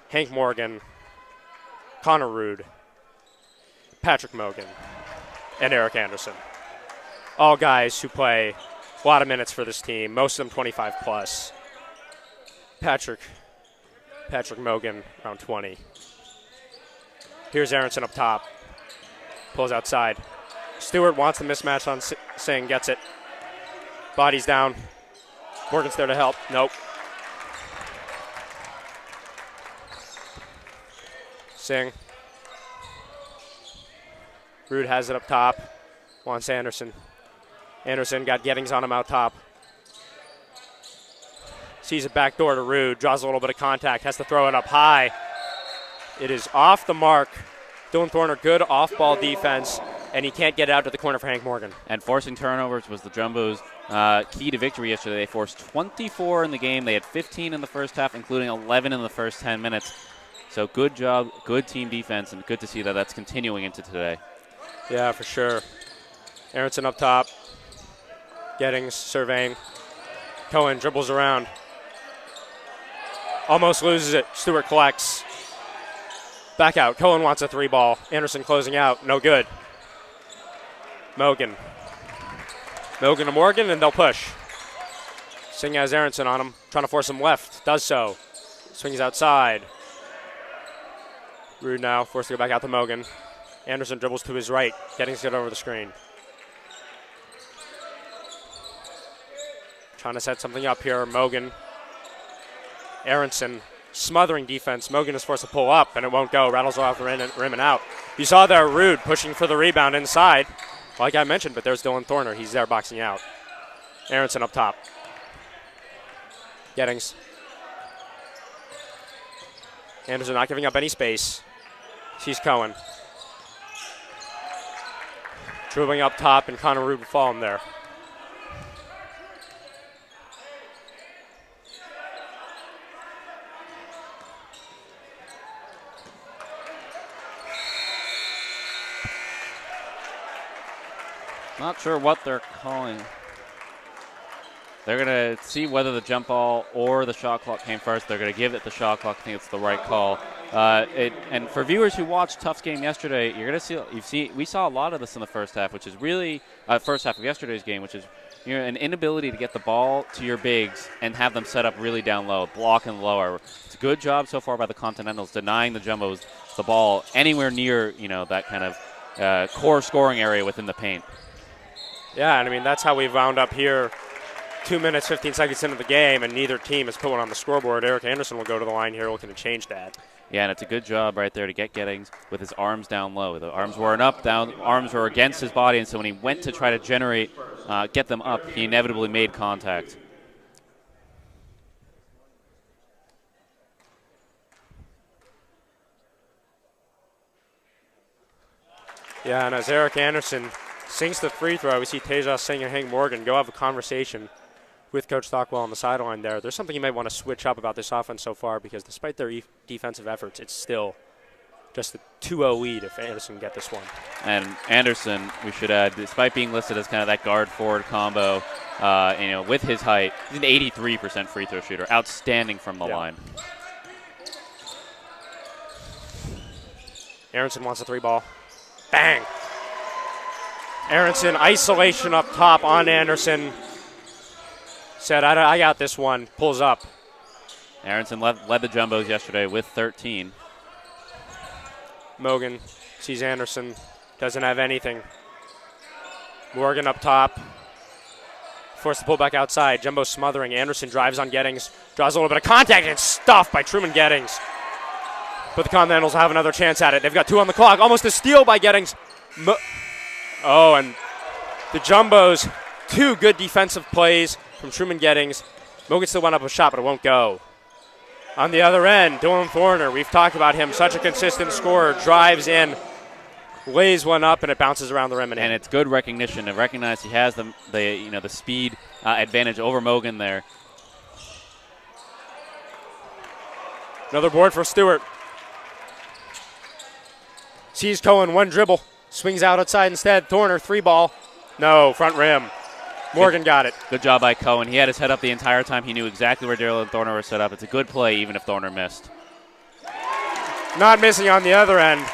Hank Morgan, Connor Rude, Patrick Mogan, and Eric Anderson. All guys who play a lot of minutes for this team, most of them 25 plus. Patrick Mogan, around 20. Here's Aronson up top. Pulls outside. Stewart wants the mismatch on Singh, gets it. Body's down. Morgan's there to help. Nope. Singh. Rude has it up top. Wants Anderson. Anderson got Gettings on him out top. Sees it back door to Rude. Draws a little bit of contact. Has to throw it up high. It is off the mark. Dylan Thorner, good off-ball defense, and he can't get it out to the corner for Hank Morgan. And forcing turnovers was the Jumbos' key to victory yesterday. They forced 24 in the game. They had 15 in the first half, including 11 in the first 10 minutes. So good job, good team defense, and good to see that that's continuing into today. Yeah, for sure. Aronson up top. Gettings surveying. Cohen dribbles around. Almost loses it. Stewart collects. Back out. Cohen wants a three ball. Anderson closing out. No good. Mogan to Morgan, and they'll push. Singh has Aronson on him. Trying to force him left. Does so. Swings outside. Rude now. Forced to go back out to Mogan. Anderson dribbles to his right. Gettings get over the screen. Trying to set something up here. Mogan. Aronson smothering defense. Mogan is forced to pull up, and it won't go. Rattles off the rim and out. You saw there Rude pushing for the rebound inside, like I mentioned, but there's Dylan Thorner. He's there boxing out. Aronson up top. Gettings. Anderson not giving up any space. Sees Cohen. Dribbling up top, and Connor Rude will fall him there. Not sure what they're calling. They're going to see whether the jump ball or the shot clock came first. They're going to give it the shot clock. I think it's the right call. And for viewers who watched Tufts game yesterday, you're going to see we saw a lot of this in the first half, which is really first half of yesterday's game, which is an inability to get the ball to your bigs and have them set up really down low, block and lower. It's a good job so far by the Continentals denying the Jumbos the ball anywhere near that kind of core scoring area within the paint. Yeah, and I mean, that's how we've wound up here 2 minutes, 15 seconds into the game, and neither team is put one on the scoreboard. Eric Anderson will go to the line here looking to change that. Yeah, and it's a good job right there to get Gettings with his arms down low. The arms weren't up, down, arms were against his body, and so when he went to try to get them up, he inevitably made contact. Yeah, and as Eric Anderson sinks the free throw, we see Tejas Singh and Hank Morgan go have a conversation with Coach Stockwell on the sideline there. There's something you might want to switch up about this offense so far, because despite their defensive efforts, it's still just a 2-0 lead if Anderson can get this one. And Anderson, we should add, despite being listed as kind of that guard-forward combo, with his height, he's an 83% free throw shooter. Outstanding from the line. Aronson wants a three ball. Bang! Aronson, isolation up top on Anderson. Said, I got this one. Pulls up. Aronson led the Jumbos yesterday with 13. Mogan sees Anderson. Doesn't have anything. Morgan up top. Forced to pull back outside. Jumbo smothering. Anderson drives on Gettings. Draws a little bit of contact and stuffed by Truman Gettings. But the Continentals will have another chance at it. They've got 2 on the clock. Almost a steal by Gettings. And the Jumbos, 2 good defensive plays from Truman Gettings. Mogan still went up a shot, but it won't go. On the other end, Dylan Thorner, we've talked about him, such a consistent scorer, drives in, lays one up, and it bounces around the rim. And it's good recognition to recognize he has the speed advantage over Mogan there. Another board for Stewart. Sees Cohen, one dribble. Swings out outside instead. Thorner, 3 ball. No, front rim. Morgan got it. Good job by Cohen. He had his head up the entire time. He knew exactly where Daryl and Thorner were set up. It's a good play, even if Thorner missed. Not missing on the other end.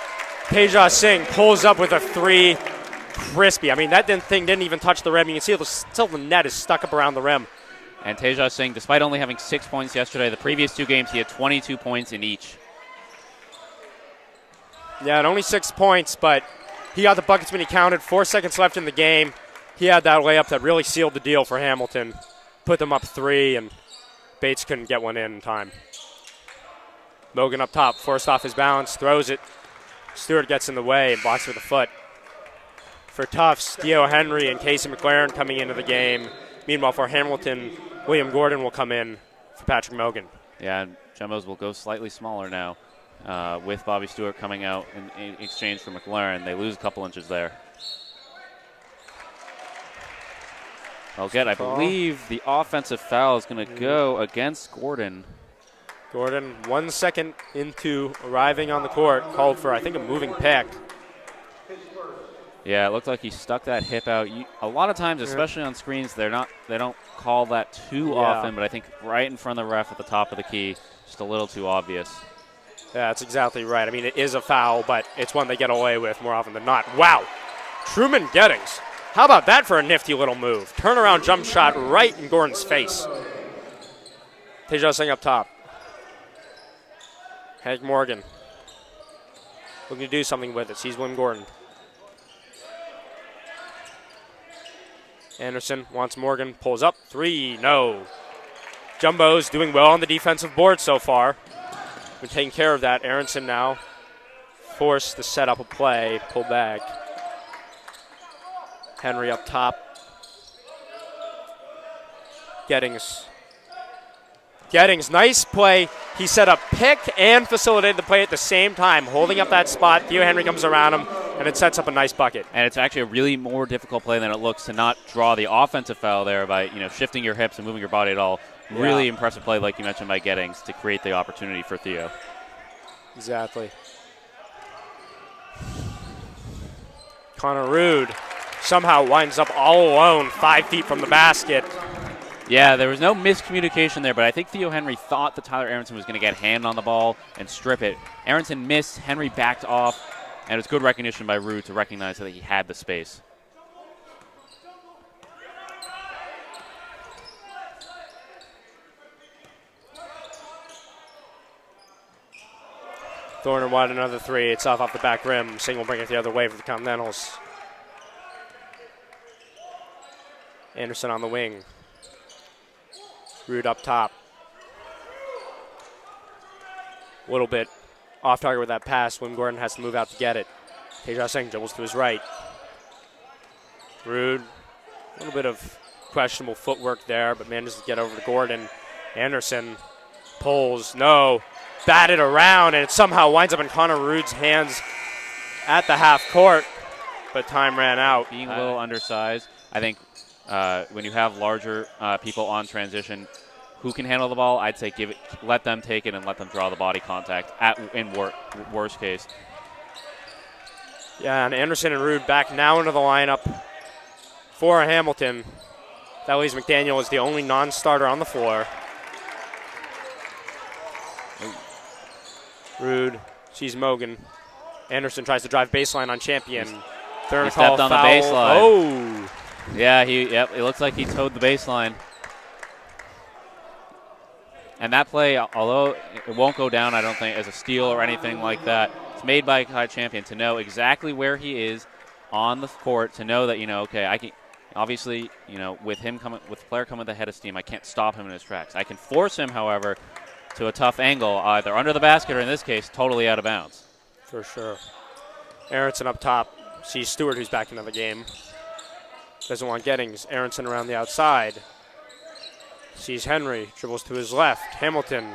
Teja Singh pulls up with a 3. Crispy. I mean, that thing didn't even touch the rim. You can see still the net is stuck up around the rim. And Teja Singh, despite only having 6 points yesterday, the previous 2 games he had 22 points in each. Yeah, and only 6 points, but he got the buckets when he counted. 4 seconds left in the game. He had that layup that really sealed the deal for Hamilton. Put them up 3, and Bates couldn't get one in time. Mogan up top, forced off his balance, throws it. Stewart gets in the way and blocks with a foot. For Tufts, Theo Henry and Casey McLaren coming into the game. Meanwhile, for Hamilton, William Gordon will come in for Patrick Mogan. Yeah, and Jumbos will go slightly smaller now with Bobby Stewart coming out in exchange for McLaren. They lose a couple inches there. They'll get, I believe, the offensive foul is going to go against Gordon. Gordon, 1 second into arriving on the court, called for, I think, a moving pick. Yeah, it looked like he stuck that hip out. A lot of times, especially on screens, they don't call that too often, but I think right in front of the ref at the top of the key, just a little too obvious. Yeah, that's exactly right. I mean, it is a foul, but it's one they get away with more often than not. Wow. Truman Gettings. How about that for a nifty little move? Turnaround jump shot right in Gordon's face. Teja Singh up top. Hank Morgan looking to do something with it. Sees William Gordon. Anderson wants Morgan, pulls up, 3, no. Jumbo's doing well on the defensive board so far. Been taking care of that. Aronson now forced to set up a play, pull back. Henry up top. Gettings, nice play. He set up pick and facilitated the play at the same time, holding up that spot. Theo Henry comes around him, and it sets up a nice bucket. And it's actually a really more difficult play than it looks to not draw the offensive foul there by shifting your hips and moving your body at all. Really impressive play, like you mentioned, by Gettings to create the opportunity for Theo. Exactly. Connor Rude somehow winds up all alone 5 feet from the basket. Yeah, there was no miscommunication there, but I think Theo Henry thought that Tyler Aronson was going to get hand on the ball and strip it. Aronson missed, Henry backed off, and it was good recognition by Rude to recognize that he had the space. Thorner wide another 3. It's off the back rim. Singh will bring it the other way for the Continentals. Anderson on the wing. Rude up top. A little bit off target with that pass. William Gordon has to move out to get it. Teja Singh dribbles to his right. Rude, a little bit of questionable footwork there, but manages to get over to Gordon. Anderson pulls, no, batted around, and it somehow winds up in Connor Rude's hands at the half court, but time ran out. Being a little undersized, I think when you have larger people on transition who can handle the ball, I'd say let them take it and let them draw the body contact in worst case. Yeah, and Anderson and Rude back now into the lineup for Hamilton. That leaves McDaniel as the only non-starter on the floor. Rude sees Mogan. Anderson tries to drive baseline on Champion. He stepped on the baseline. Oh! Yeah, it looks like he towed the baseline. And that play, although it won't go down, I don't think, as a steal or anything like that, it's made by Kai Champion to know exactly where he is on the court, to know that, okay, I can, obviously, with the player coming with the head of steam, I can't stop him in his tracks. I can force him, however, to a tough angle, either under the basket or, in this case, totally out of bounds. For sure. Aronson up top sees Stewart, who's back into the game. Doesn't want Gettings. Aronson around the outside. Sees Henry, dribbles to his left. Hamilton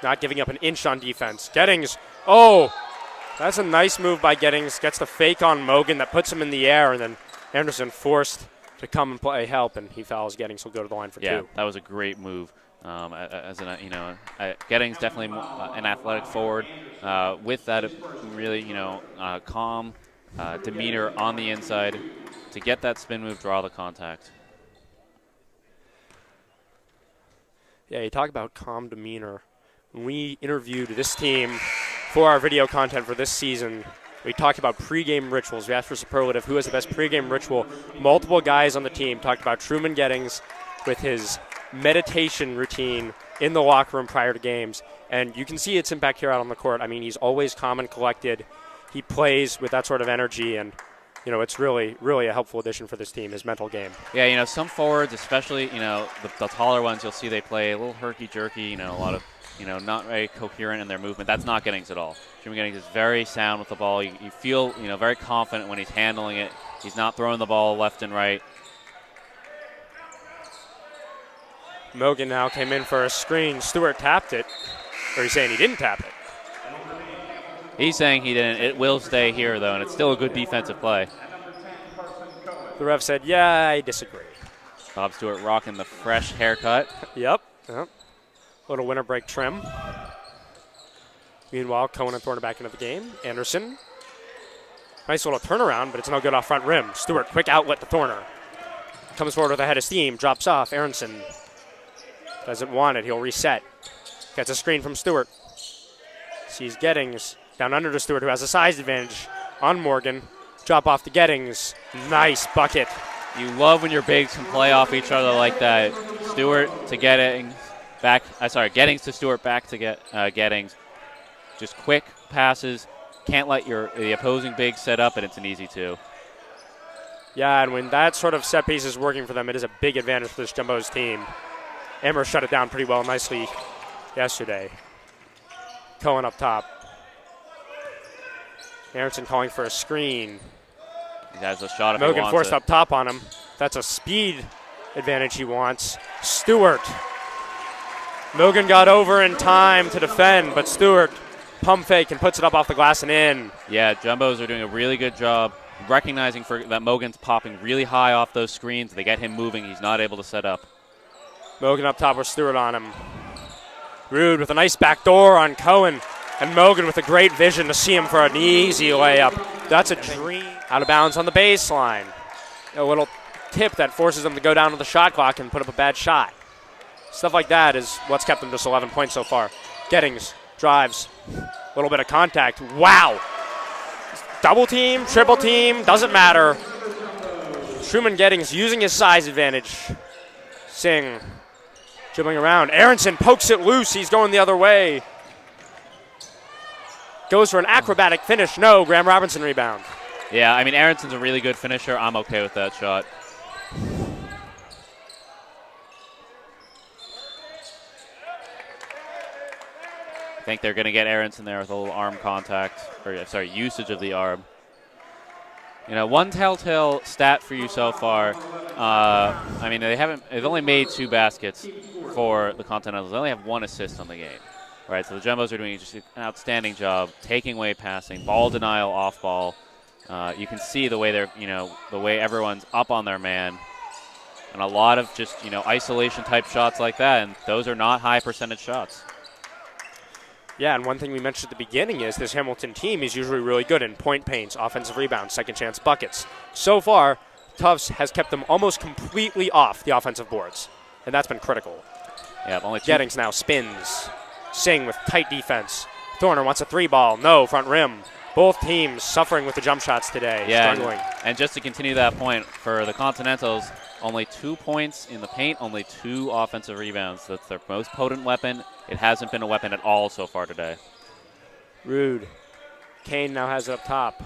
not giving up an inch on defense. Gettings, that's a nice move by Gettings. Gets the fake on Mogan that puts him in the air, and then Anderson forced to come and play help, and he fouls Gettings. Will go to the line for 2. Yeah, that was a great move. Gettings definitely an athletic forward with that really, calm demeanor on the inside to get that spin move, draw the contact. Yeah, you talk about calm demeanor. When we interviewed this team For our video content for this season, we talked about pregame rituals. We asked for superlative. Who has the best pregame ritual? Multiple guys on the team talked about Truman Gettings with his meditation routine in the locker room prior to games. And you can see its impact here out on the court. I mean, he's always calm and collected. He plays with that sort of energy, and it's really, really a helpful addition for this team, his mental game. Yeah, some forwards, especially, the taller ones, you'll see they play a little herky-jerky, a lot of, not very coherent in their movement. That's not Gettings at all. Truman Gettings is very sound with the ball. You feel, very confident when he's handling it. He's not throwing the ball left and right. Mogan now came in for a screen. Stewart tapped it. Or he's saying he didn't tap it. He's saying he didn't. It will stay here, though, and it's still a good defensive play. The ref said, yeah, I disagree. Bob Stewart rocking the fresh haircut. Yep. Little winter break trim. Meanwhile, Cohen and Thorne are back into the game. Anderson. Nice little turnaround, but it's no good off front rim. Stewart, quick outlet to Thorner. Comes forward with a head of steam. Drops off. Aronson doesn't want it. He'll reset. Gets a screen from Stewart. Sees Gettings. Down under to Stewart, who has a size advantage on Morgan. Drop off to Gettings. Nice bucket. You love when your bigs can play off each other like that. Stewart to Gettings. Gettings to Stewart, back to Gettings. Just quick passes. Can't let the opposing big set up, and it's an easy two. Yeah, and when that sort of set piece is working for them, it is a big advantage for this Jumbo's team. Amherst shut it down pretty well, nicely yesterday. Cohen up top. Aronson calling for a screen. He has a shot if he wants it. Mogan forced up top on him. That's a speed advantage he wants. Stewart. Mogan got over in time to defend, but Stewart pump fake and puts it up off the glass and in. Yeah, Jumbos are doing a really good job recognizing that Mogan's popping really high off those screens. They get him moving. He's not able to set up. Mogan up top with Stewart on him. Rude with a nice backdoor on Cohen. And Mogan with a great vision to see him for an easy layup. That's a dream. Out of bounds on the baseline. A little tip that forces them to go down to the shot clock and put up a bad shot. Stuff like that is what's kept them just 11 points so far. Gettings drives. A little bit of contact. Wow. Double team, triple team, doesn't matter. Truman Gettings using his size advantage. Singh dribbling around. Aronson pokes it loose. He's going the other way. Goes for an acrobatic finish. No, Graham Robinson rebound. Yeah, I mean, Aronson's a really good finisher. I'm okay with that shot. I think they're going to get Aronson there with a little arm contact, usage of the arm. One telltale stat for you so far. I mean, they've only made 2 baskets for the Continentals. They only have 1 assist on the game. Right, so the Jumbos are doing just an outstanding job taking away passing, ball denial, off ball. You can see the way the way everyone's up on their man, and a lot of just isolation type shots like that, and those are not high percentage shots. Yeah, and one thing we mentioned at the beginning is this Hamilton team is usually really good in point paints, offensive rebounds, second chance buckets. So far, Tufts has kept them almost completely off the offensive boards, and that's been critical. Yeah, only 2. Gettings now spins. Singh with tight defense. Thorner wants a 3-ball. No, front rim. Both teams suffering with the jump shots today. Yeah, struggling. And just to continue that point, for the Continentals, only 2 points in the paint, only 2 offensive rebounds. That's their most potent weapon. It hasn't been a weapon at all so far today. Rude. Kane now has it up top.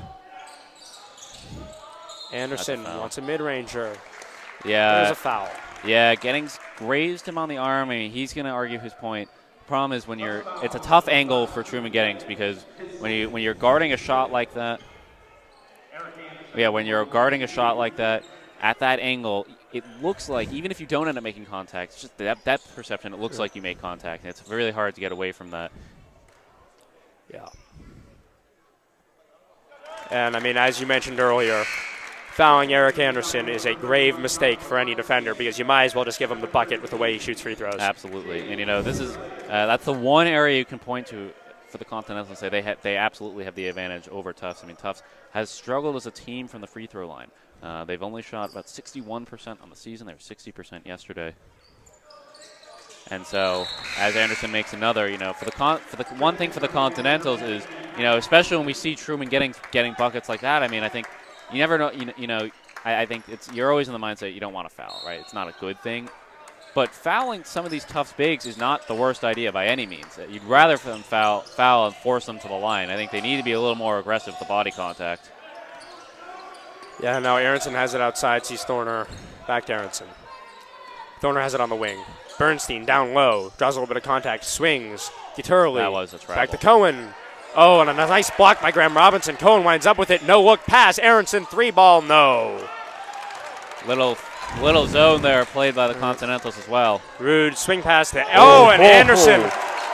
Anderson wants a mid-ranger. Yeah. There's a foul. Yeah, Gettings grazed him on the arm. I mean, he's going to argue his point. Problem is it's a tough angle for Truman Gettings because when you're guarding a shot like that, at that angle, it looks like, even if you don't end up making contact, it's just that depth perception, it looks like you make contact, and it's really hard to get away from that. Yeah. And I mean, as you mentioned earlier, fouling Eric Anderson is a grave mistake for any defender because you might as well just give him the bucket with the way he shoots free throws. Absolutely. And, this is that's the one area you can point to for the Continentals and say they absolutely have the advantage over Tufts. I mean, Tufts has struggled as a team from the free throw line. They've only shot about 61% on the season. They were 60% yesterday. And so as Anderson makes another. For the one thing for the Continentals is, especially when we see Truman getting buckets like that. I mean, I think you never know. I think you're always in the mindset you don't want to foul, right? It's not a good thing. But fouling some of these Tufts bigs is not the worst idea by any means. You'd rather for them foul and force them to the line. I think they need to be a little more aggressive with the body contact. Yeah, now Aronson has it outside, sees Thorner. Back to Aronson. Thorner has it on the wing. Bernstein down low, draws a little bit of contact, swings. Giturley. That was a travel. Back to Cohen. Oh, and a nice block by Graham Robinson. Cohen winds up with it. No look pass. Aronson, 3-ball, no. Little zone there played by the Continentals as well. Rude swing pass to and Anderson.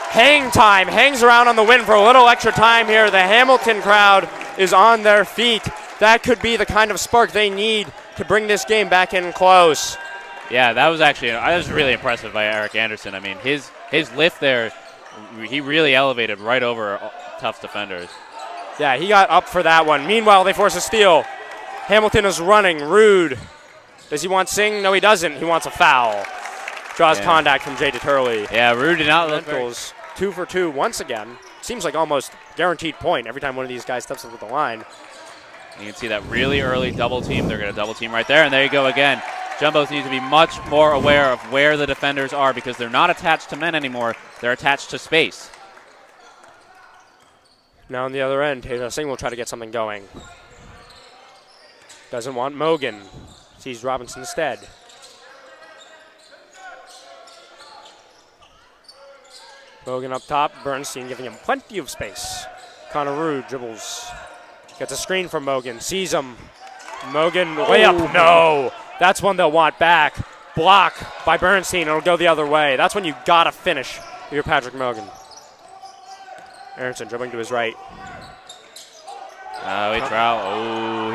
Hang time, hangs around on the win for a little extra time here. The Hamilton crowd is on their feet. That could be the kind of spark they need to bring this game back in close. Yeah, I was really impressive by Eric Anderson. I mean, his lift there, he really elevated right over Tufts defenders. Yeah, he got up for that one. Meanwhile, they force a steal. Hamilton is running. Rude. Does he want Singh? No, he doesn't. He wants a foul. Draws contact from Jay DeTurley. Yeah, Rude did not look very... 2 for 2 once again. Seems like almost guaranteed point every time one of these guys steps up to the line. You can see that really early double team. They're going to double team right there, and there you go again. Jumbos need to be much more aware of where the defenders are because they're not attached to men anymore. They're attached to space. Now on the other end, Taylor Singh will try to get something going. Doesn't want Mogan. Sees Robinson instead. Mogan up top. Bernstein giving him plenty of space. Connor Rude dribbles. Gets a screen from Mogan. Sees him. Mogan way up. No. That's one they'll want back. Block by Bernstein. It'll go the other way. That's when you got to finish with your Patrick Mogan. Aronson dribbling to his right. He traveled.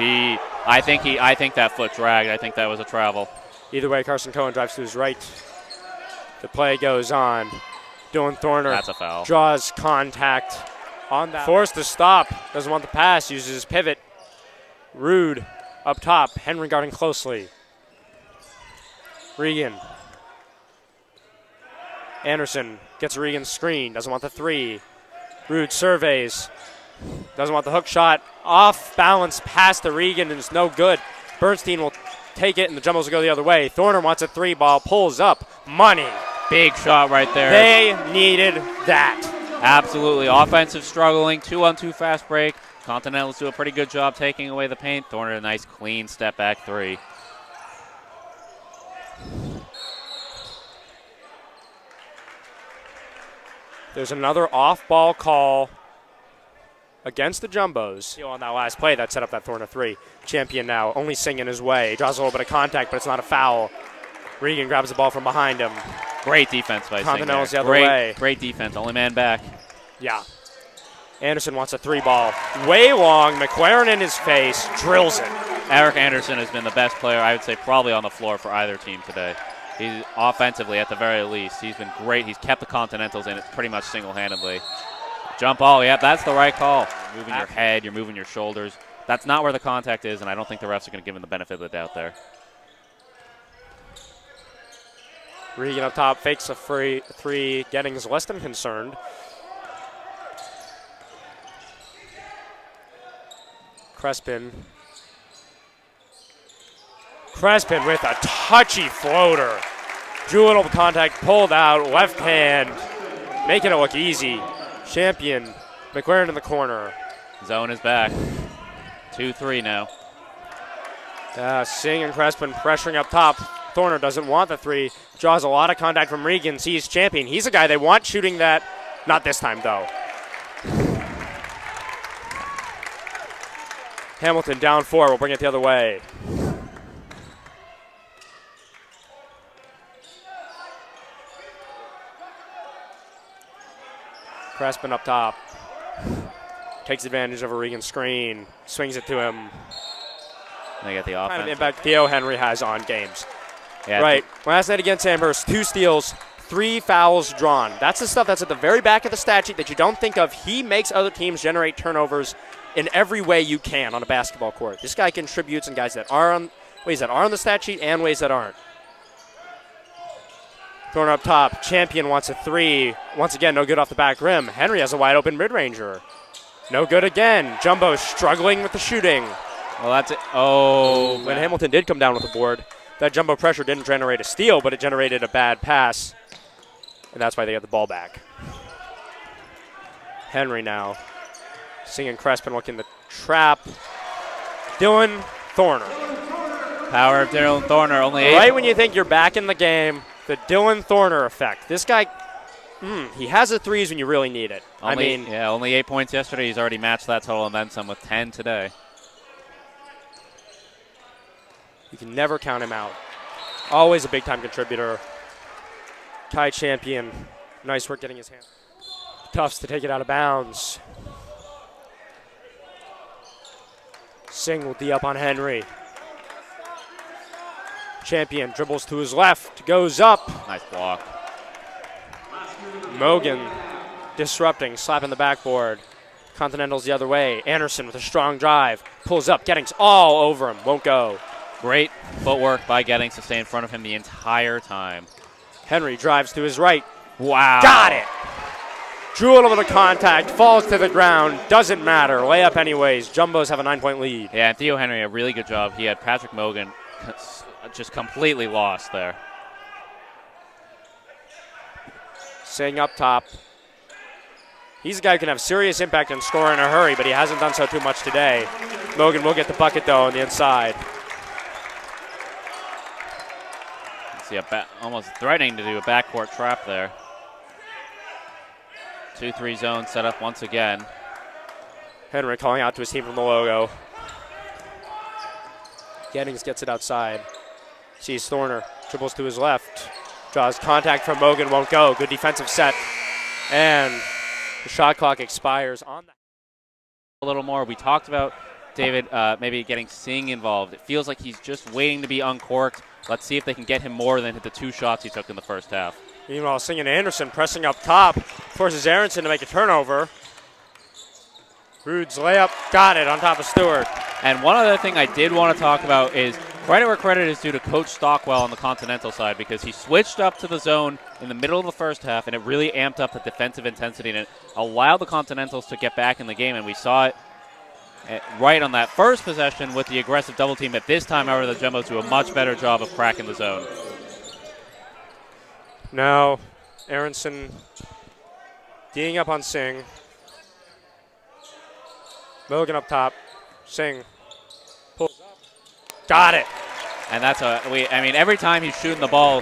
I think that foot dragged. I think that was a travel. Either way, Carson Cohen drives to his right. The play goes on. Dylan Thorner. That's a foul. Draws contact on that. Forced to stop. Doesn't want the pass. Uses his pivot. Rude up top. Henry guarding closely. Regan. Anderson gets Regan's screen. Doesn't want the 3. Rude surveys. Doesn't want the hook shot. Off balance pass to Regan, and it's no good. Bernstein will take it, and the Jumbos will go the other way. Thorner wants a 3-ball. Pulls up. Money. Big shot right there. They needed that. Absolutely. Offensive struggling. 2-on-2 fast break. Continentals do a pretty good job taking away the paint. Thorner a nice clean step back 3. There's another off-ball call against the Jumbos on that last play that set up that Thorner 3. Champion now, only singing his way. Draws a little bit of contact, but it's not a foul. Regan grabs the ball from behind him. Great defense by Singh. Continentals the other way. Great defense, only man back. Yeah. Anderson wants a 3-ball. Way long, McLaren in his face, drills it. Eric Anderson has been the best player, I would say, probably on the floor for either team today. He's offensively, at the very least, he's been great. He's kept the Continentals in it pretty much single-handedly. Jump ball, yeah, that's the right call. You're moving your head, you're moving your shoulders. That's not where the contact is, and I don't think the refs are going to give him the benefit of the doubt there. Regan up top, fakes a free 3. Gettings less than concerned. Crespin with a touchy floater. Drew a little contact, pulled out, left hand, making it look easy. Champion, McLaren in the corner. Zone is back. 2-3 now. Singh and Crespin pressuring up top. Thorner doesn't want the 3. Draws a lot of contact from Regan. Sees Champion. He's a guy they want shooting that. Not this time, though. Hamilton down 4. We'll bring it the other way. Crespin up top. Takes advantage of a Regan screen. Swings it to him. They get the offense. Kind of impact Theo Henry has on games. Yeah, right. Last night against Amherst, 2 steals, 3 fouls drawn. That's the stuff that's at the very back of the stat sheet that you don't think of. He makes other teams generate turnovers in every way you can on a basketball court. This guy contributes in ways that are on the stat sheet and ways that aren't. Thorner up top. Champion wants a three. Once again, no good off the back rim. Henry has a wide open mid-ranger. No good again. Jumbo struggling with the shooting. Well, that's it. Oh, When Hamilton did come down with the board, that Jumbo pressure didn't generate a steal, but it generated a bad pass. And that's why they got the ball back. Henry now. Singing Crespin looking to trap. Dylan Thorner. Power of Dylan Thorner, only 8. Right when you think you're back in the game, the Dylan Thorner effect. This guy, he has the threes when you really need it. Only 8 points yesterday. He's already matched that total and then some with 10 today. You can never count him out. Always a big-time contributor. Kai Champion. Nice work getting his hand. Tufts to take it out of bounds. Singh will D up on Henry. Champion dribbles to his left, goes up. Nice block. Mogan disrupting, slapping the backboard. Continental's the other way. Anderson with a strong drive. Pulls up, Gettings all over him. Won't go. Great footwork by Gettings to stay in front of him the entire time. Henry drives to his right. Wow. Got it. Drew a little bit of contact, falls to the ground. Doesn't matter. Layup anyways. Jumbos have a 9-point lead. Yeah, and Theo Henry, a really good job. He had Patrick Mogan just completely lost there. Singh up top. He's a guy who can have serious impact and score in a hurry, but he hasn't done so too much today. Mogan will get the bucket, though, on the inside. See, almost threatening to do a backcourt trap there. 2-3 zone set up once again. Henry calling out to his team from the logo. Gettings gets it outside. Sees Thorner, dribbles to his left. Draws contact from Mogan, won't go. Good defensive set. And the shot clock expires on that. A little more. We talked about David maybe getting Singh involved. It feels like he's just waiting to be uncorked. Let's see if they can get him more than hit the 2 shots he took in the first half. Meanwhile, Singh and Anderson pressing up top. Forces Aronson to make a turnover. Rude's layup, got it on top of Stewart. And one other thing I did want to talk about is credit where credit is due to Coach Stockwell on the Continental side, because he switched up to the zone in the middle of the first half, and it really amped up the defensive intensity, and it allowed the Continentals to get back in the game, and we saw it right on that first possession with the aggressive double team. At this time, however, the Jumbos do a much better job of cracking the zone. Now, Aronson D'ing up on Singh. Mogan up top. Singh pulls up. Got it. And that's every time he's shooting the ball,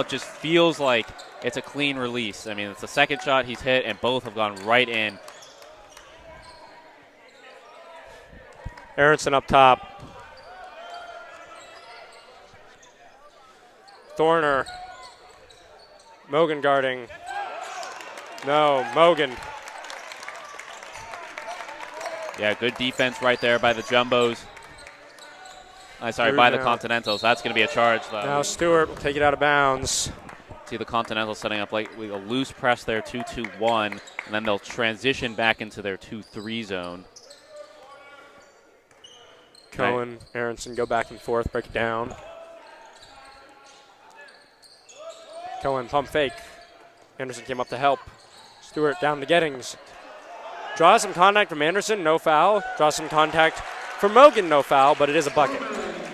it just feels like it's a clean release. I mean, it's the second shot he's hit, and both have gone right in. Aronson up top. Thorner. Mogan guarding. No, Mogan. Yeah, good defense right there by the Jumbos. By the Continentals. That's going to be a charge, though. Now Stewart will take it out of bounds. See the Continentals setting up like a loose press there, 2-2-1, and then they'll transition back into their 2-3 zone. Cohen, Aronson go back and forth, break it down. Cohen, pump fake. Anderson came up to help. Stewart down to Gettings. Draws some contact from Anderson, no foul. Draws some contact from Mogan, no foul, but it is a bucket.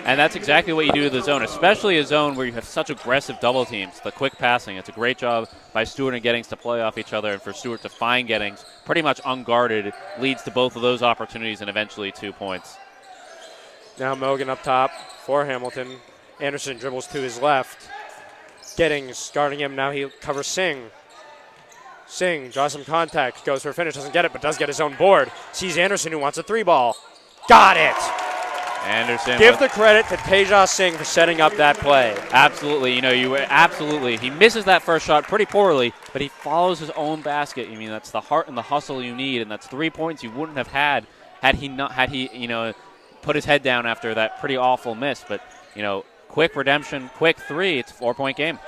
And that's exactly what you do to the zone, especially a zone where you have such aggressive double teams, the quick passing. It's a great job by Stewart and Gettings to play off each other, and for Stewart to find Gettings pretty much unguarded leads to both of those opportunities and eventually 2 points. Now Mogan up top for Hamilton. Anderson dribbles to his left. Gettings guarding him. Now he covers Singh. Singh draws some contact, goes for a finish, doesn't get it, but does get his own board. Sees Anderson, who wants a 3-ball. Got it! Anderson. Give the credit to Tejas Singh for setting up that play. Absolutely. He misses that first shot pretty poorly, but he follows his own basket. That's the heart and the hustle you need, and that's 3 points you wouldn't have had he put his head down after that pretty awful miss. But, quick redemption, quick 3. It's a 4-point game.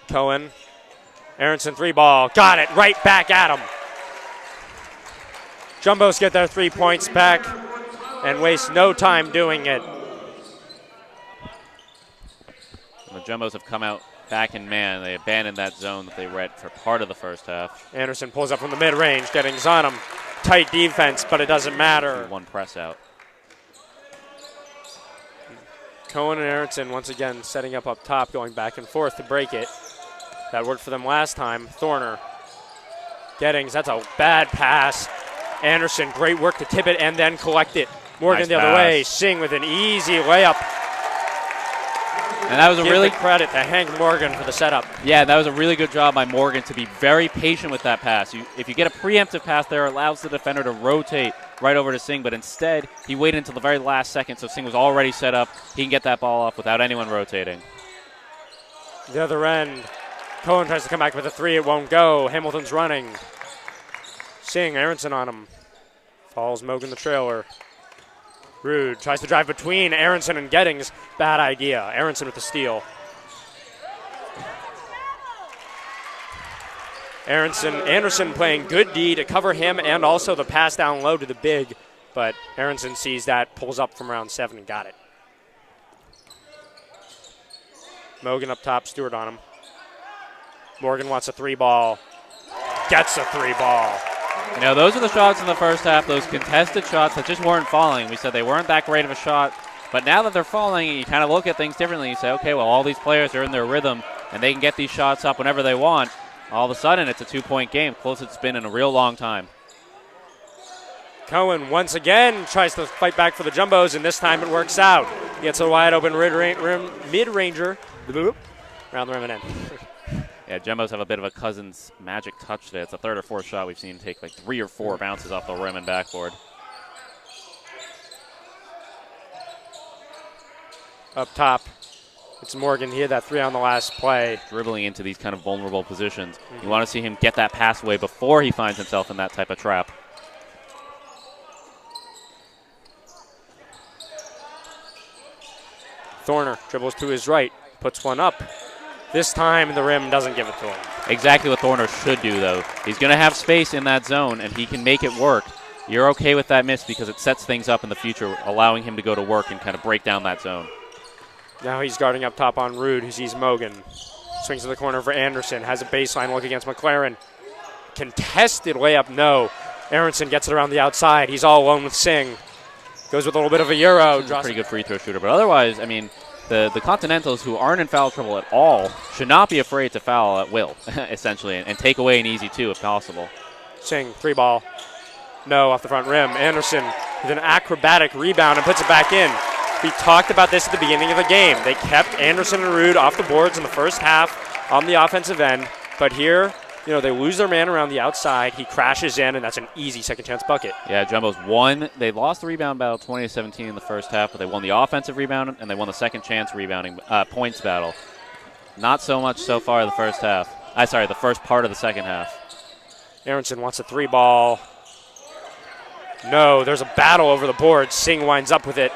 Cohen. Aronson 3-ball. Got it. Right back at him. Jumbos get their 3 points back and waste no time doing it. Jumbos have come out back in man. They abandoned that zone that they read for part of the first half. Anderson pulls up from the mid-range. Gettings on him. Tight defense, but it doesn't matter. One press out. Cohen and Aronson once again setting up top, going back and forth to break it. That worked for them last time. Thorner. Gettings, that's a bad pass. Anderson, great work to tip it and then collect it. Morgan Nice the other pass. way. Singh with an easy layup. And that was a Give really the credit to Hank Morgan for the setup. Yeah, that was a really good job by Morgan to be very patient with that pass. If you get a preemptive pass there, it allows the defender to rotate right over to Singh, but instead he waited until the very last second, so Singh was already set up. He can get that ball off without anyone rotating. The other end, Cohen tries to come back with a three. It won't go. Hamilton's running. Singh, Aronson on him. Falls Mogan the trailer. Rude tries to drive between Aronson and Gettings. Bad idea. Aronson with the steal. Anderson playing good D to cover him and also the pass down low to the big, but Aronson sees that, pulls up from round 7 and got it. Mogan up top, Stewart on him. Morgan wants a 3-ball. Gets a 3-ball. You know, those are the shots in the first half, those contested shots that just weren't falling. We said they weren't that great of a shot, but now that they're falling, you kind of look at things differently. You say, okay, well, all these players are in their rhythm, and they can get these shots up whenever they want. All of a sudden, it's a 2-point game, closest it's been in a real long time. Cohen once again tries to fight back for the Jumbos, and this time it works out. He gets a wide open mid-ranger. Around the rim and in. Yeah, Jumbos have a bit of a Cousins magic touch today. It's the third or fourth shot we've seen take like 3 or 4 bounces off the rim and backboard. Up top, it's Morgan. He had that 3 on the last play. Dribbling into these kind of vulnerable positions. You want to see him get that pass away before he finds himself in that type of trap. Thorner dribbles to his right, puts one up. This time the rim doesn't give it to him. Exactly what Thorner should do, though. He's going to have space in that zone, and he can make it work. You're okay with that miss because it sets things up in the future, allowing him to go to work and kind of break down that zone. Now he's guarding up top on Rude, who sees Mogan. Swings to the corner for Anderson, has a baseline look against McLaren. Contested layup, no. Aronson gets it around the outside. He's all alone with Singh. Goes with a little bit of a euro. He's a pretty good free throw shooter, but otherwise, I mean, the Continentals, who aren't in foul trouble at all, should not be afraid to foul at will, essentially, and take away an easy 2 if possible. Singh, 3-ball. No, off the front rim. Anderson with an acrobatic rebound and puts it back in. We talked about this at the beginning of the game. They kept Anderson and Rude off the boards in the first half on the offensive end, but here, you know, they lose their man around the outside. He crashes in, and that's an easy second-chance bucket. Yeah, Jumbos won. They lost the rebound battle 20-17 in the first half, but they won the offensive rebound, and they won the second-chance rebounding points battle. Not so much so far the first half. The first part of the second half. Aronson wants a 3-ball. No, there's a battle over the board. Singh winds up with it.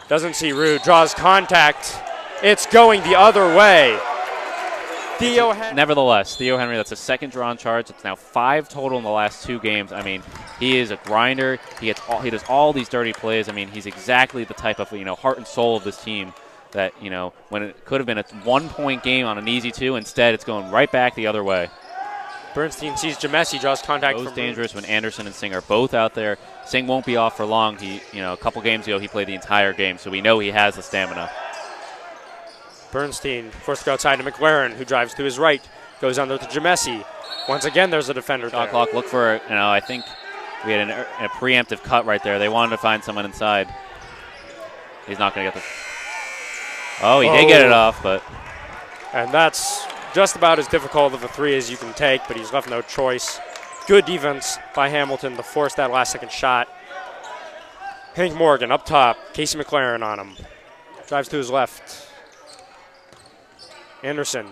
Doesn't see Rude. Draws contact. It's going the other way. Nevertheless, Theo Henry, that's a second drawn charge. It's now 5 total in the last 2 games. I mean, he is a grinder. He does all these dirty plays. I mean, he's exactly the type of, heart and soul of this team that, when it could have been a 1-point game on an easy 2, instead it's going right back the other way. Bernstein sees Jamesi, draws contact. Most dangerous when Anderson and Singh are both out there. Singh won't be off for long. He, a couple games ago, he played the entire game, so we know he has the stamina. Bernstein forced to go outside to McLaren, who drives to his right, goes under to Jamesi. Once again, there's a defender there. Shot clock, look for, I think we had a preemptive cut right there. They wanted to find someone inside. He's not going to get this. Oh, he did get it off, but. And that's just about as difficult of a 3 as you can take, but he's left no choice. Good defense by Hamilton to force that last-second shot. Hank Morgan up top. Casey McLaren on him. Drives to his left. Anderson,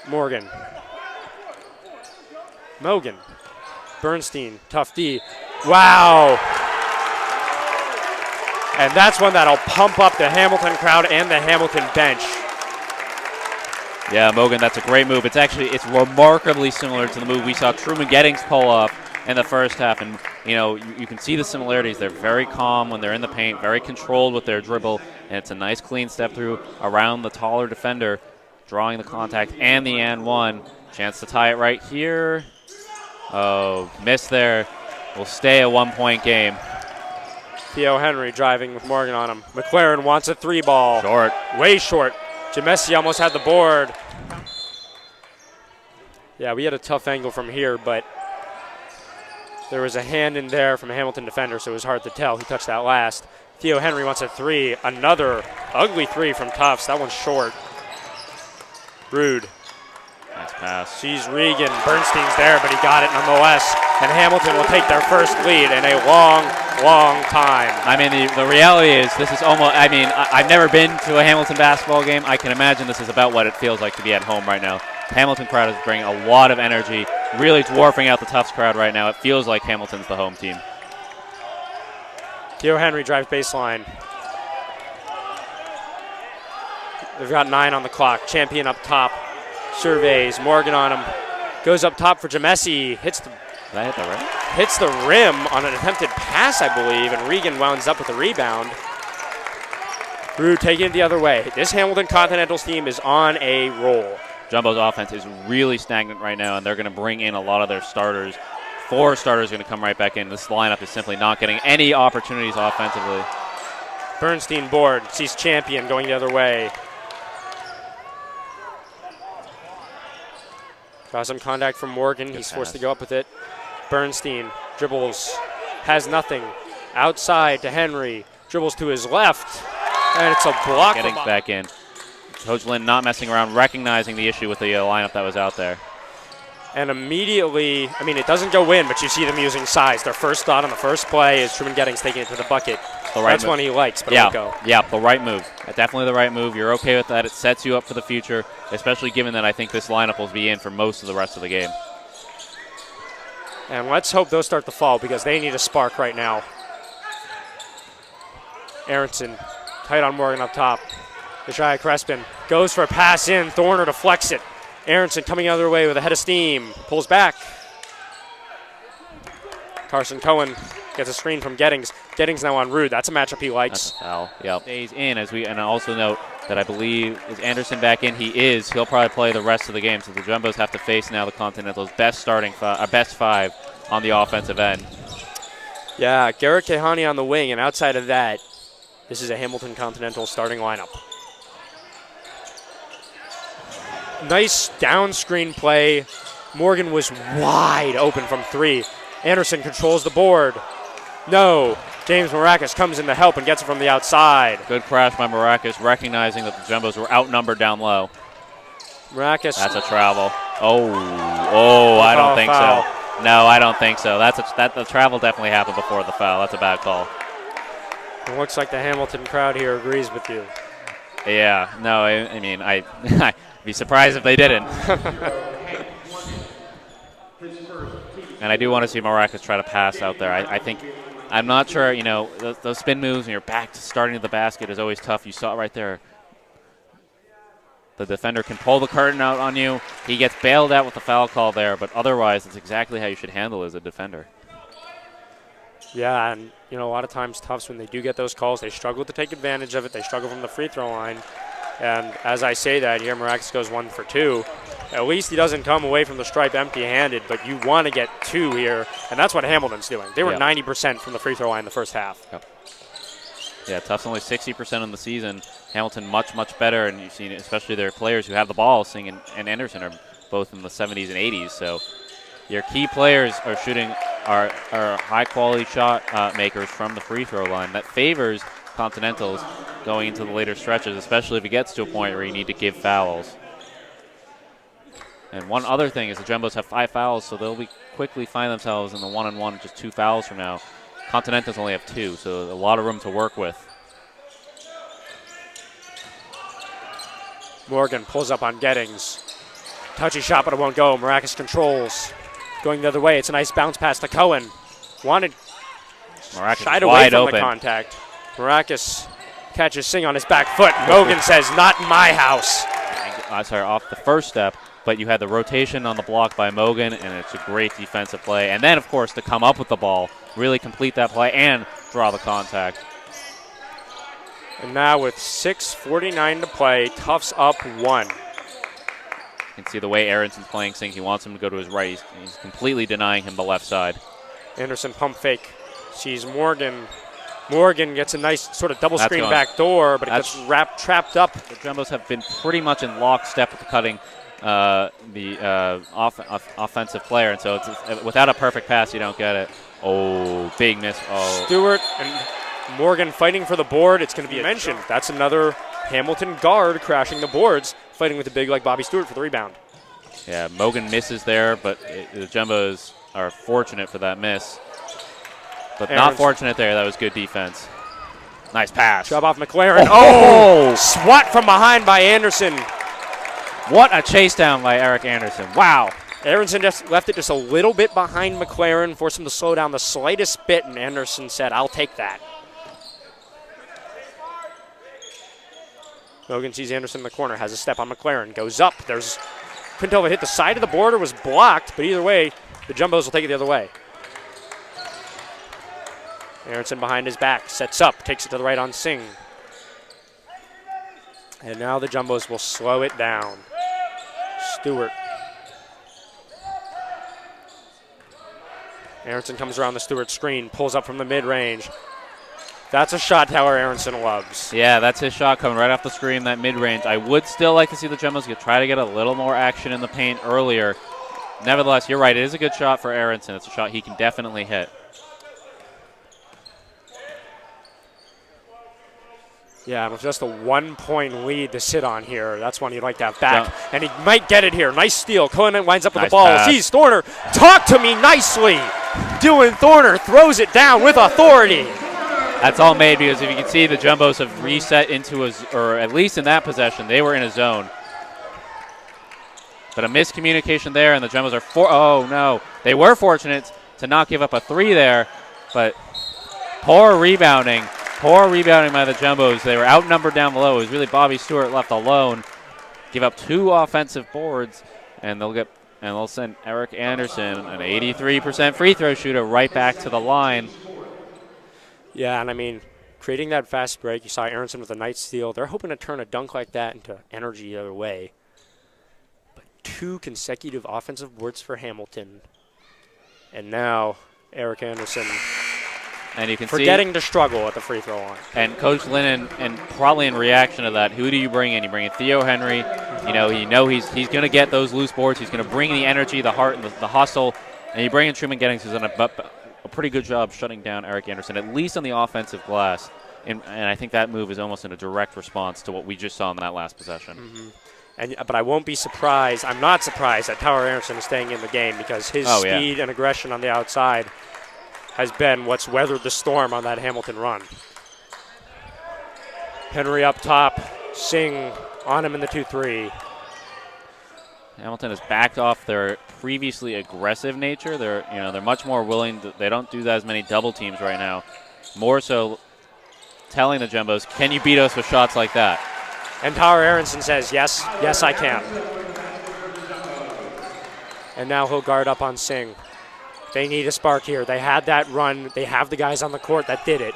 Morgan, Mogan, Bernstein, tough D. Wow! And that's one that'll pump up the Hamilton crowd and the Hamilton bench. Yeah, Mogan, that's a great move. It's remarkably similar to the move we saw Truman Gettings pull up in the first half. And, you can see the similarities. They're very calm when they're in the paint, very controlled with their dribble, and it's a nice clean step through around the taller defender, drawing the contact and the and one. Chance to tie it right here. Oh, missed there. Will stay a 1-point game. Theo Henry driving with Morgan on him. McLaren wants a 3-ball. Short. Way short. Jamesi almost had the board. Yeah, we had a tough angle from here, but there was a hand in there from a Hamilton defender, so it was hard to tell. He touched that last. Theo Henry wants a 3. Another ugly 3 from Tufts. That one's short. Rude. Nice pass. Sees Regan. Bernstein's there, but he got it nonetheless. And Hamilton will take their first lead in a long, long time. I mean, the reality is this is almost, I've never been to a Hamilton basketball game. I can imagine this is about what it feels like to be at home right now. The Hamilton crowd is bringing a lot of energy, really dwarfing out the Tufts crowd right now. It feels like Hamilton's the home team. Theo Henry drives baseline. They've got 9 on the clock. Champion up top. Surveys. Morgan on him. Goes up top for Jamesi. Hits the rim on an attempted pass, I believe, and Regan wounds up with the rebound. Rude taking it the other way. This Hamilton Continentals team is on a roll. Jumbo's offense is really stagnant right now, and they're going to bring in a lot of their starters. 4 starters are going to come right back in. This lineup is simply not getting any opportunities offensively. Bernstein board. Sees Champion going the other way. Got some contact from Morgan. He's forced to go up with it. Bernstein dribbles. Has nothing. Outside to Henry. Dribbles to his left. And it's a block. Getting back in. Coach Lynn not messing around, recognizing the issue with the lineup that was out there. And immediately, it doesn't go in, but you see them using size. Their first thought on the first play is Truman Gettings taking it to the bucket. That's one he likes, but it won't go. Yeah, the right move. Definitely the right move. You're okay with that. It sets you up for the future, especially given that I think this lineup will be in for most of the rest of the game. And let's hope those start to fall because they need a spark right now. Aronson, tight on Morgan up top. Ishaya Crespin goes for a pass in. Thorner deflects it. Aronson coming out of their way with a head of steam. Pulls back. Carson Cohen gets a screen from Gettings. Gettings now on Rude. That's a matchup he likes. That's a foul. Yep. Stays in and also note that I believe is Anderson back in. He is. He'll probably play the rest of the game. So the Jumbos have to face now the Continentals' best 5 on the offensive end. Yeah, Garrett Kehani on the wing, and outside of that, this is a Hamilton Continental starting lineup. Nice down screen play. Morgan was wide open from 3. Anderson controls the board. No. James Maracas comes in to help and gets it from the outside. Good crash by Maracas, recognizing that the Jumbos were outnumbered down low. Maracas. That's a travel. I don't think so. No, I don't think so. The travel definitely happened before the foul. That's a bad call. It looks like the Hamilton crowd here agrees with you. Yeah. No, I'd be surprised if they didn't. And I do want to see Maracas try to pass out there. I'm not sure, those spin moves and your back to starting to the basket is always tough. You saw it right there. The defender can pull the curtain out on you. He gets bailed out with the foul call there, but otherwise it's exactly how you should handle as a defender. Yeah, and a lot of times Tufts, when they do get those calls, they struggle to take advantage of it. They struggle from the free throw line. And as I say that, here Maracas goes 1 for 2. At least he doesn't come away from the stripe empty-handed, but you want to get 2 here, and that's what Hamilton's doing. They were 90% from the free throw line in the first half. Yep. Yeah, Tufts only 60% in the season. Hamilton much, much better, and you've seen it, especially their players who have the ball, Singh and Anderson, are both in the 70s and 80s. So your key players are shooting are high-quality shot makers from the free throw line. That favors Continentals going into the later stretches, especially if it gets to a point where you need to give fouls. And one other thing is the Jumbos have 5 fouls, so they'll quickly find themselves in the 1-on-1 just 2 fouls from now. Continentals only have 2, so a lot of room to work with. Morgan pulls up on Gettings. Touchy shot, but it won't go. Maracas controls. Going the other way. It's a nice bounce pass to Cohen. Shied away from the contact. Maracas catches Singh on his back foot. Mogan says, "Not in my house." Off the first step. but you had the rotation on the block by Mogan, and it's a great defensive play. And then, of course, to come up with the ball, really complete that play and draw the contact. And now with 6:49 to play, Tufts up 1. You can see the way Aronson's playing Sink. He wants him to go to his right. He's completely denying him the left side. Anderson pump fake. Sees Morgan. Morgan gets a nice sort of double screen back door, but it gets trapped up. The Jumbos have been pretty much in lockstep with cutting the offensive player, and so it's, without a perfect pass, you don't get it. Oh, big miss. Oh. Stewart and Morgan fighting for the board. It's going to be mentioned. That's another Hamilton guard crashing the boards, fighting with a big like Bobby Stewart for the rebound. Yeah, Mogan misses there, but the Jumbos are fortunate for that miss. But not fortunate there. That was good defense. Nice pass. Shove off McLaren. Oh! Swat from behind by Anderson. What a chase down by Eric Anderson. Wow. Anderson just left it just a little bit behind McLaren, forced him to slow down the slightest bit, and Anderson said, I'll take that. Mogan sees Anderson in the corner, has a step on McLaren, goes up. Couldn't tell if it hit the side of the board or was blocked, but either way, the Jumbos will take it the other way. Aronson behind his back, sets up, takes it to the right on Singh. And now the Jumbos will slow it down. Stewart. Aronson comes around the Stewart screen, pulls up from the mid-range. That's a shot Tyler Aronson loves. Yeah, that's his shot coming right off the screen, that mid-range. I would still like to see the Jumbos try to get a little more action in the paint earlier. Nevertheless, you're right. It is a good shot for Aronson. It's a shot he can definitely hit. Yeah, with just a 1-point lead to sit on here, that's one you'd like to have back. And he might get it here. Nice steal. Cohen winds up with the ball. Pass. Sees Thorner. Talk to me nicely. Dylan Thorner throws it down with authority. That's all made because if you can see, the Jumbos have reset into or at least in that possession, they were in a zone. But a miscommunication there, and the Jumbos are oh no. They were fortunate to not give up a three there, but poor rebounding. Poor rebounding by the Jumbos. They were outnumbered down below. It was really Bobby Stewart left alone. Give up 2 offensive boards, and they'll send Eric Anderson, an 83% free throw shooter, right back to the line. Yeah, and I mean, creating that fast break, you saw Aronson with a nice steal. They're hoping to turn a dunk like that into energy the other way. But 2 consecutive offensive boards for Hamilton. And now Eric Anderson and you can forgetting to struggle at the free throw line. And Coach Lennon, and probably in reaction to that, who do you bring in? You bring in Theo Henry. You know he's going to get those loose boards. He's going to bring the energy, the heart, and the hustle. And you bring in Truman Gettings, who's done a pretty good job shutting down Eric Anderson, at least on the offensive glass. And I think that move is almost in a direct response to what we just saw in that last possession. Mm-hmm. But I won't be surprised. I'm not surprised that Tyler Aronson is staying in the game because his speed and aggression on the outside has been what's weathered the storm on that Hamilton run. Henry up top, Singh on him in the 2-3. Hamilton has backed off their previously aggressive nature. They're much more willing. They don't do as many double teams right now. More so telling the Jumbos, can you beat us with shots like that? And Tyler Aronson says, yes, I can. And now he'll guard up on Singh. They need a spark here. They had that run. They have the guys on the court that did it.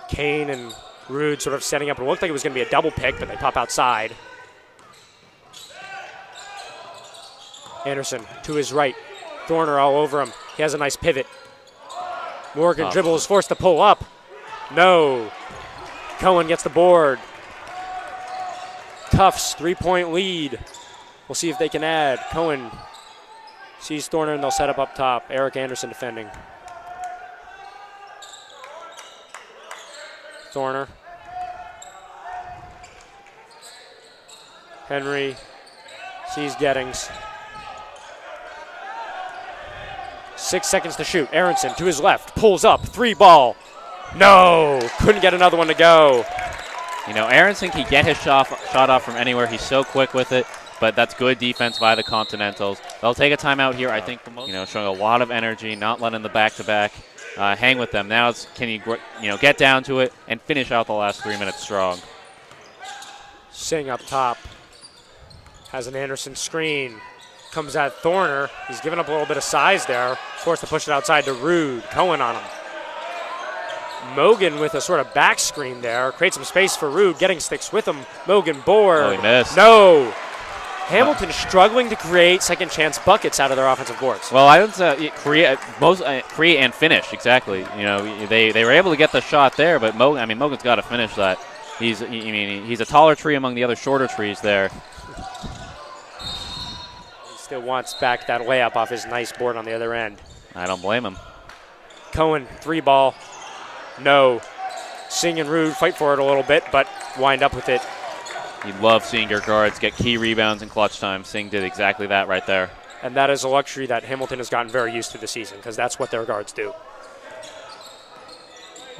Kane and Rude sort of setting up. It looked like it was going to be a double pick, but they pop outside. Anderson to his right. Thorner all over him. He has a nice pivot. Morgan dribbles, forced to pull up. No. Cohen gets the board. Tufts, 3-point lead. We'll see if they can add. Cohen sees Thorner, and they'll set up top. Eric Anderson defending. Thorner. Henry sees Gettings. 6 seconds to shoot. Aronson to his left, pulls up, 3 ball. No, couldn't get another one to go. Aronson can get his shot off from anywhere. He's so quick with it. But that's good defense by the Continentals. They'll take a timeout here, I think, showing a lot of energy, not letting the back-to-back hang with them. Now it's can you get down to it and finish out the last 3 minutes strong. Singh up top. Has an Anderson screen. Comes at Thorner. He's giving up a little bit of size there. Forced to push it outside to Rude. Cohen on him. Mogan with a sort of back screen there. Creates some space for Rude. Getting sticks with him. Mogan board. Oh, he missed. No. Hamilton struggling to create second chance buckets out of their offensive boards. Well, I don't create and finish exactly. You know, they were able to get the shot there, but Mogan's got to finish that. He's a taller tree among the other shorter trees there. He still wants back that layup off his nice board on the other end. I don't blame him. Cohen, 3-ball. No. Singh and Rude fight for it a little bit, but wind up with it. You love seeing your guards get key rebounds in clutch time. Singh did exactly that right there. And that is a luxury that Hamilton has gotten very used to this season because that's what their guards do.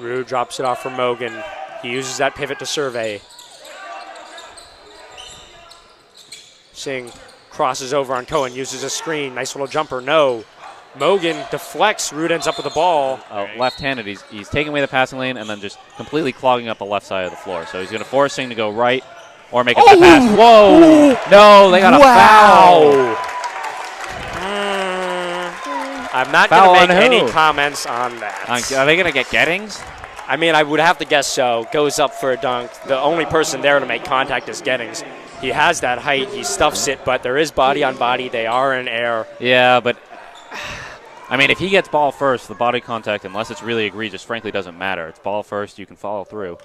Rude drops it off for Mogan. He uses that pivot to survey. Singh crosses over on Cohen, uses a screen. Nice little jumper. No. Mogan deflects. Rude ends up with the ball. Left-handed. He's taking away the passing lane and then just completely clogging up the left side of the floor. So he's going to force Singh to go right or make a pass. Whoa! No, they got a foul. I'm not going to make any comments on that. Are they going to get Gettings? I mean, I would have to guess so. Goes up for a dunk. The only person there to make contact is Gettings. He has that height. He stuffs it, but there is body on body. They are in air. Yeah, but I mean, if he gets ball first, the body contact, unless it's really egregious, frankly doesn't matter. It's ball first. You can follow through.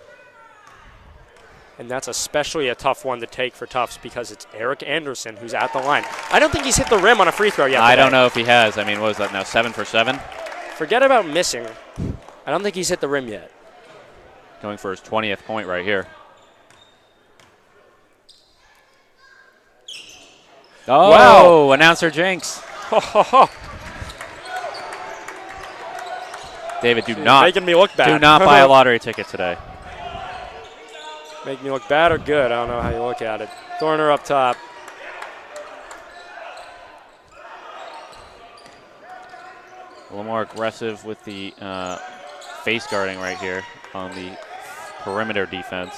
And that's especially a tough one to take for Tufts because it's Eric Anderson who's at the line. I don't think he's hit the rim on a free throw yet. I don't know if he has. I mean, what was that now, 7 for 7? Forget about missing. I don't think he's hit the rim yet. Going for his 20th point right here. Oh, wow. Announcer Jinx. David, do not making me look bad. Do not buy a lottery ticket today. Make me look bad or good? I don't know how you look at it. Thorner up top. A little more aggressive with the face guarding right here on the perimeter defense.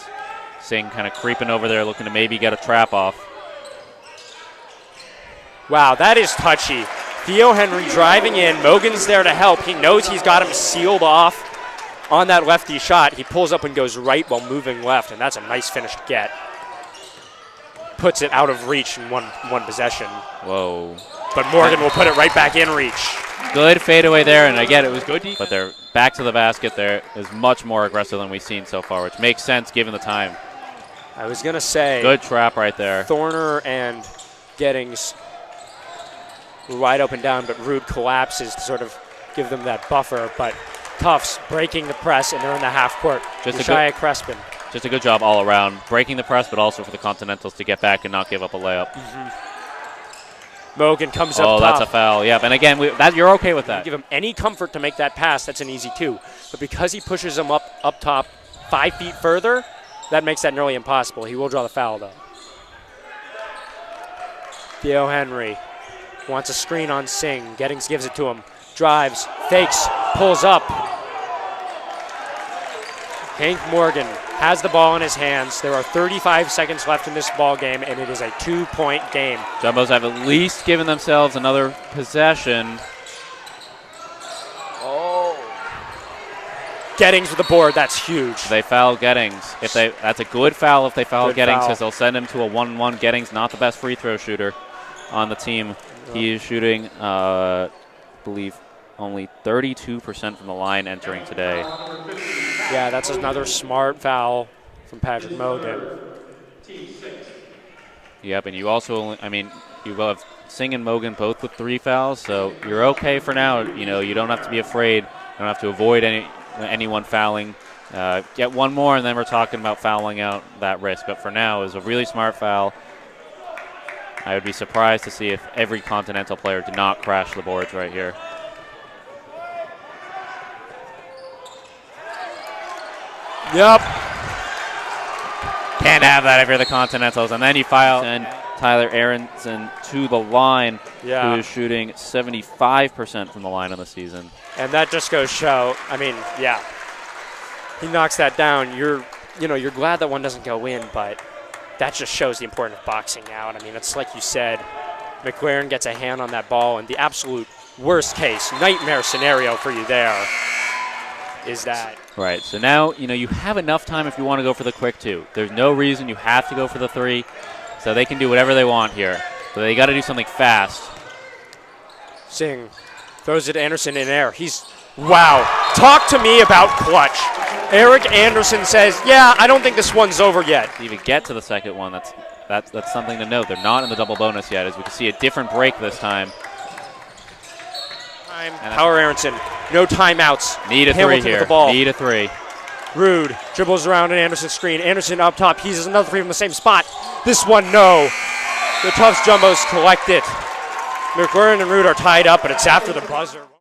Singh kind of creeping over there, looking to maybe get a trap off. Wow, that is touchy. Theo Henry driving in. Mogan's there to help. He knows he's got him sealed off on that lefty shot. He pulls up and goes right while moving left, and that's a nice finished get. Puts it out of reach in one possession. Whoa. But Morgan will put it right back in reach. Good fadeaway there, and again, it was good, but they're back to the basket there. Is much more aggressive than we've seen so far, which makes sense given the time. I was going to say. Good trap right there. Thorner and Gettings were wide open down, but Rude collapses to sort of give them that buffer. But Tufts breaking the press, and they're in the half court. Josiah Crespin. Just a good job all around, breaking the press, but also for the Continentals to get back and not give up a layup. Mogan comes up top. Oh, that's a foul. Yep, and again, you're okay with that. Give him any comfort to make that pass, that's an easy 2. But because he pushes him up top 5 feet further, that makes that nearly impossible. He will draw the foul, though. Theo Henry wants a screen on Singh. Gettings gives it to him. Drives, fakes, pulls up. Hank Morgan has the ball in his hands. There are 35 seconds left in this ball game, and it is a 2-point game. Jumbos have at least given themselves another possession. Oh. Gettings with the board, that's huge. They foul Gettings. That's a good foul if they foul Gettings, because they'll send him to a 1-1. Gettings, not the best free throw shooter on the team. He is shooting, I believe, only 32% from the line entering today. Yeah, that's another smart foul from Patrick Mogan. Yep, and you also, you will have Singh and Mogan both with 3 fouls, so you're okay for now. You know, you don't have to be afraid. You don't have to avoid anyone fouling. Get one more, and then we're talking about fouling out that risk. But for now, it was a really smart foul. I would be surprised to see if every Continental player did not crash the boards right here. Yep. Can't have that if you're the Continentals. And then you send Tyler Aronson to the line, who is shooting 75% from the line on the season. And that just goes show. He knocks that down. You're glad that one doesn't go in, but that just shows the importance of boxing out. I mean, it's like you said, McLaren gets a hand on that ball, and the absolute worst case, nightmare scenario for you there is that. Right, so now, you have enough time if you want to go for the quick 2. There's no reason you have to go for the 3, so they can do whatever they want here. But they got to do something fast. Singh throws it to Anderson in air. Wow. Talk to me about clutch. Eric Anderson says, yeah, I don't think this one's over yet. To even get to the second one, that's something to note. They're not in the double bonus yet, as we can see a different break this time. Power Aronson, no timeouts. Need a Hamilton 3 here. With the ball. Need a 3. Rude dribbles around an Anderson screen. Anderson up top. He's another 3 from the same spot. This one, no. The Tufts Jumbos collect it. McLaren and Rude are tied up, but it's after the buzzer.